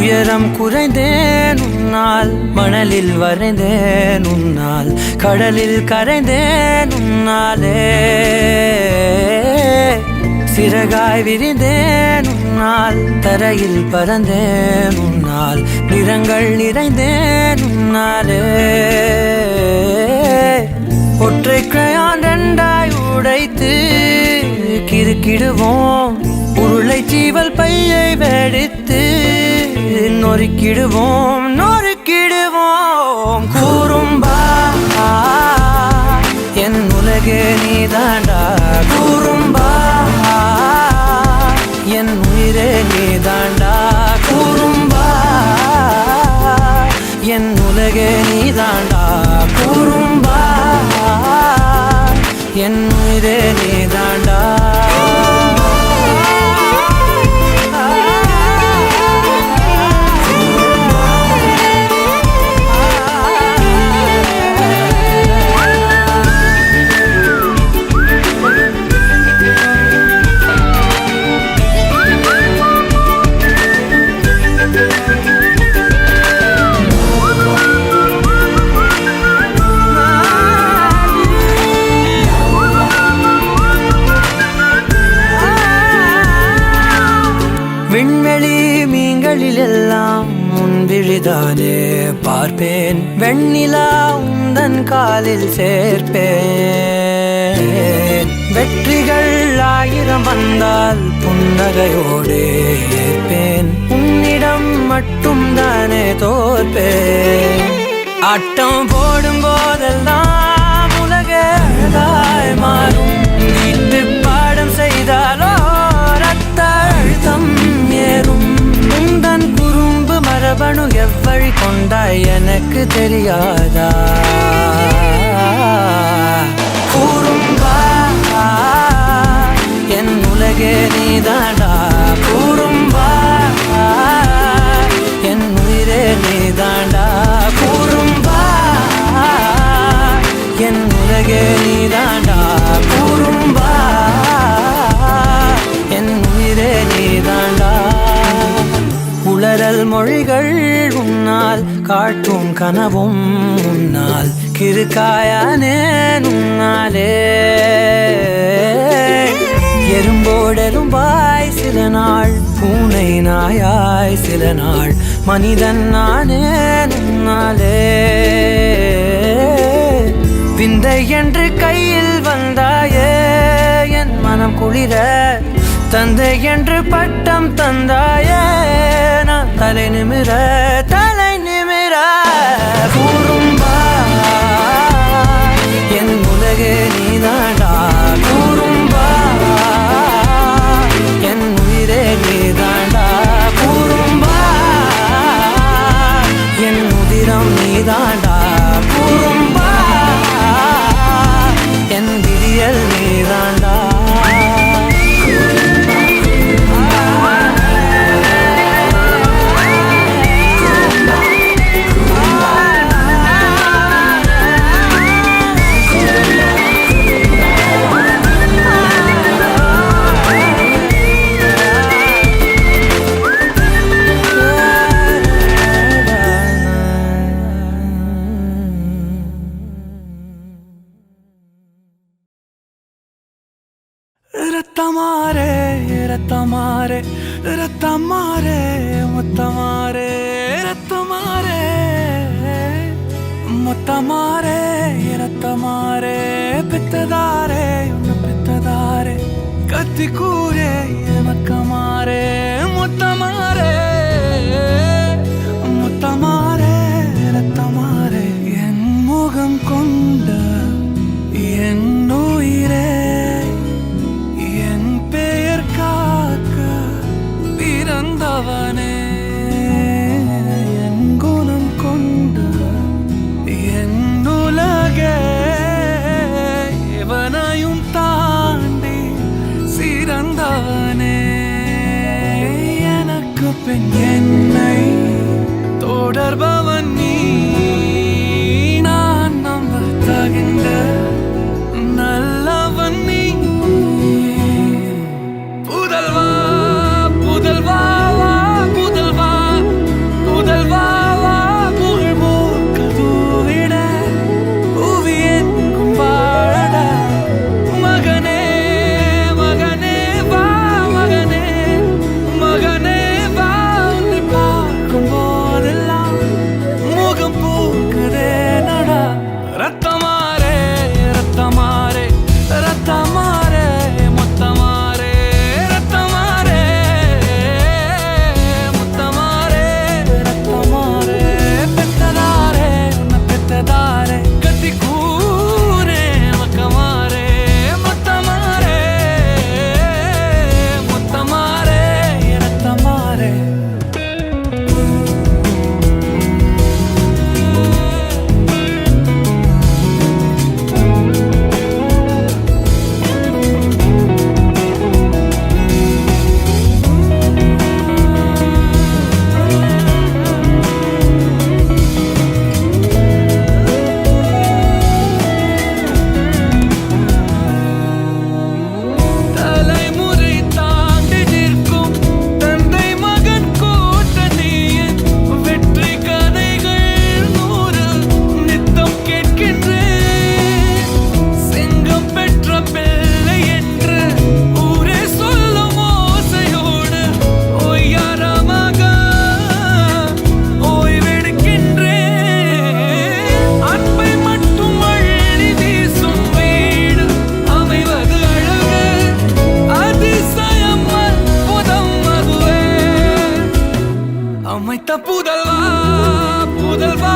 உயரம் குறைந்தேன் உன்னால், மணலில் வரைந்தேன் உன்னால், கடலில் கரைந்தேன் உன்னாலே. சிறகாய் விரிந்தேன் உன்னால், தரையில் பறந்தேன் உன்னால், நிறங்கள் நிறைந்தேன் உன்னாலே. ஒற்றை கிரையான் ரெண்டாய் உடைத்து கிறுக்கிடுவோம், உருளை சீவல் பையை வெடித்து நொறுக்கிடுவோம் நொறுக்கிடுவோம். கூறும்பா என் உலகே நீதாண்டா, கூறும்பா என் உயிரே நீதாண்டா, கூறும்பா என் உலகே நீதாண்டா, கூறும்பா என் உயிரே நீதாண்டா. விண்வெளி மீன்களில் எல்லாம் உன் விழிதானே பார்ப்பேன், வெண்ணிலா உந்தன் காலில் சேர்ப்பேன். வெற்றிகள் 1000 வந்தால் புன்னகையோடு ஏற்பேன், உன்னிடம் மட்டும் தானே தோற்பேன். ஆட்டம் போடும் போதெல்லாம் உலக அழகாய் மாறும், வீட்டு பாடம் செய்தாலோ ரத்த அழுத்தம் ஏறும். உந்தன் குறும்பு மரபணு எவ்வழி கொண்டாய் எனக்கு தெரியாதா? கூறும்பா என் உலகே நீதாண்டா, கூறும்பா என் உயிரே நீதாண்டா, கூறும்பா என் உலகே நீதாண்டா, கூறும்பா என் உயிரே நீதாண்டா. உளறல் மொழிகள் உன்னால், காட்டும் கனவும் உன்னால், கிறுக்காயானே உன்னாலே. எறும்போடெரும்பாய் சில நாள், பூனை நாயாய் சில நாள், மனிதன் நானே உன்னாலே. விந்தை என்று கையில் வந்தாயே என் மனம் குளிர, தந்தை என்று பட்டம் தந்தாயே நான் தலை நிமிர தலை நிமிர. கூறும்பா என் உலகே நீதாண்டா, கூறும்பா என் உயிரே நீதாண்டா, கூறும்பா என் உதிரம் நீதாண்டா, கூறும்பா என் விடியல் நீதாண்டா. ரத்தமாரே ரத்தமாரே ரத்தமாரே முத்தமாரே, ரத்தமாரே முத்தமாரே ரத்தமாரே, பெத்ததாரே உன்னை பெத்ததாரே, கத்தி கூரே மக்கமாரே, முத்தமாரே முத்தமாரே ரத்தமாரே. என் முகம் கொண்ட என் உயிரே, பிறந்தவனே, என் குணம் கொண்ட என் உலகே, எவனையும் தாண்டி சிறந்தவனே. எனக்கு பின் என்னை தொடர்பவன் நீ, நான் நம்ப தகின்ற நல்லவன் நீ. புதல்வா புதல்வா புதல்வா அமைத்த புதல்வா புதல்வா